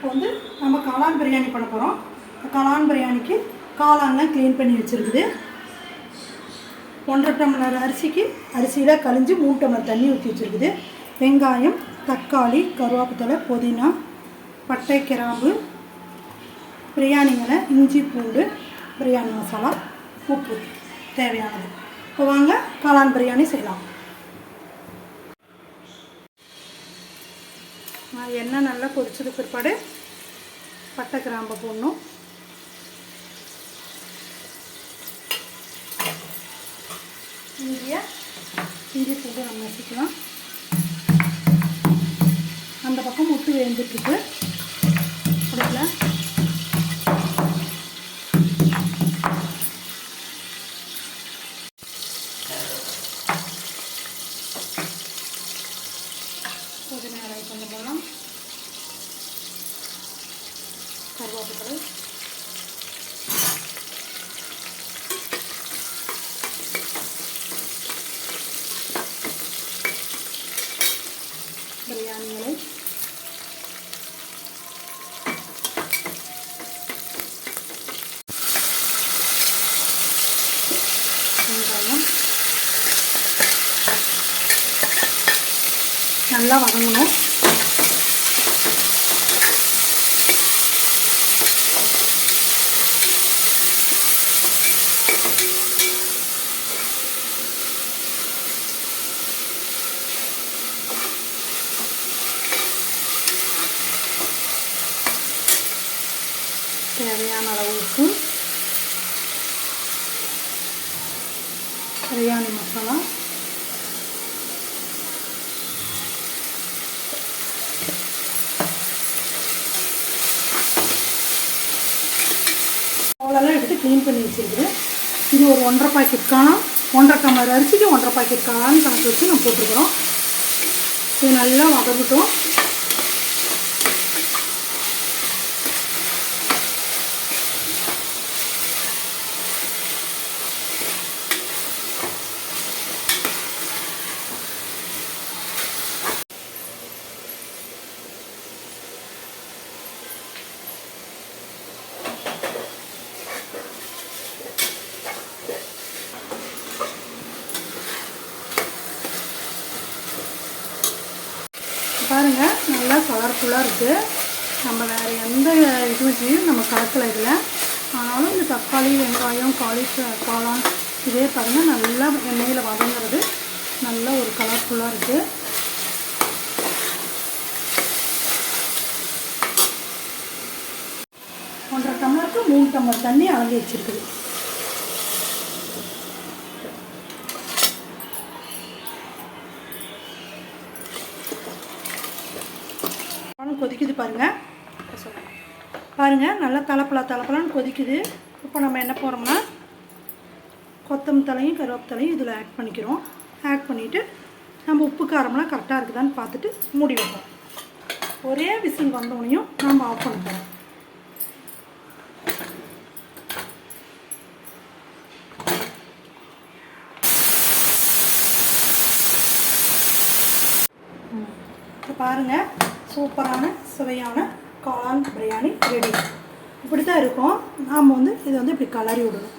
இப்போ வந்து நம்ம காளான் பிரியாணி பண்ண போகிறோம். காளான் பிரியாணிக்கு காளான்லாம் க்ளீன் பண்ணி வச்சுருக்குது. 1.5 டம்ளர் அரிசிக்கு அரிசியில் கழிஞ்சு 3 டம்ளர் தண்ணி ஊற்றி வச்சுருக்குது. வெங்காயம், தக்காளி, கருவேப்பிலை, புதினா, பட்டை, கிராம்பு, பிரியாணி இலை, இஞ்சி, பூண்டு, பிரியாணி மசாலா, உப்பு தேவையானது. இப்போ வாங்க காளான் பிரியாணி செய்யலாம். எண்ணெய் நல்லா கொதிச்சது பிற்பாடு பட்டை, கிராம்பு போடணும். இஞ்சி பூண்டு நம்ம வச்சுக்கலாம். அந்த பக்கம் முட்டு வேந்துட்டுருக்கு. கொடுக்கல புதினா இலை கொஞ்சம் போடலாம். கருவேப்பிலை, பிரியாணி இலை, வெங்காயம் நல்லா வதங்கணும். தேவையான அளவு உப்பு, பிரியாணி மசாலா, அவ்வளோலாம் எடுத்து க்ளீன் பண்ணி வச்சுருக்குது. இது ஒரு 1.5 பாக்கெட் காளான், 1.5 டம்ளர் அரிசிக்கு 1.5 பாக்கெட் காளான் கணக்கு வச்சு நம்ம போட்டுருக்குறோம். இது நல்லா வதங்கட்டும். பாருங்கள், நல்லா கலர்ஃபுல்லாக இருக்குது. நம்ம வேறு எந்த இதுவும் நம்ம கலக்கலை இதில். ஆனாலும் இந்த தக்காளி, வெங்காயம், காளான் இதே பாருங்கள் நல்லா எண்ணெயில் வதங்கிறது. நல்ல ஒரு கலர்ஃபுல்லாக இருக்குது. ஒன்றரை டம்ளருக்கு 3 டம்ளர் தண்ணி அளந்து வச்சுருக்குது. கொதிக்குது பாருங்கள் நல்லா தலப்பலான்னு கொதிக்குது. இப்போ நம்ம என்ன போகிறோம்னா கொத்தமல்லி தலையும் கருவேப்பிலையும் இதில் ஆட் பண்ணிக்கிறோம். ஆட் பண்ணிவிட்டு நம்ம உப்பு காரம்லாம் கரெக்டாக இருக்குதான்னு பார்த்துட்டு மூடி வைப்போம். ஒரே விசில் வந்தோடனையும் நம்ம ஆஃப் பண்ணிப்போம். இப்போ பாருங்கள், சூப்பரான சுவையான காளான் பிரியாணி ரெடி. இப்படி தான் இருக்கும். நாம் வந்து இதை வந்து இப்படி கலரி விடணும்.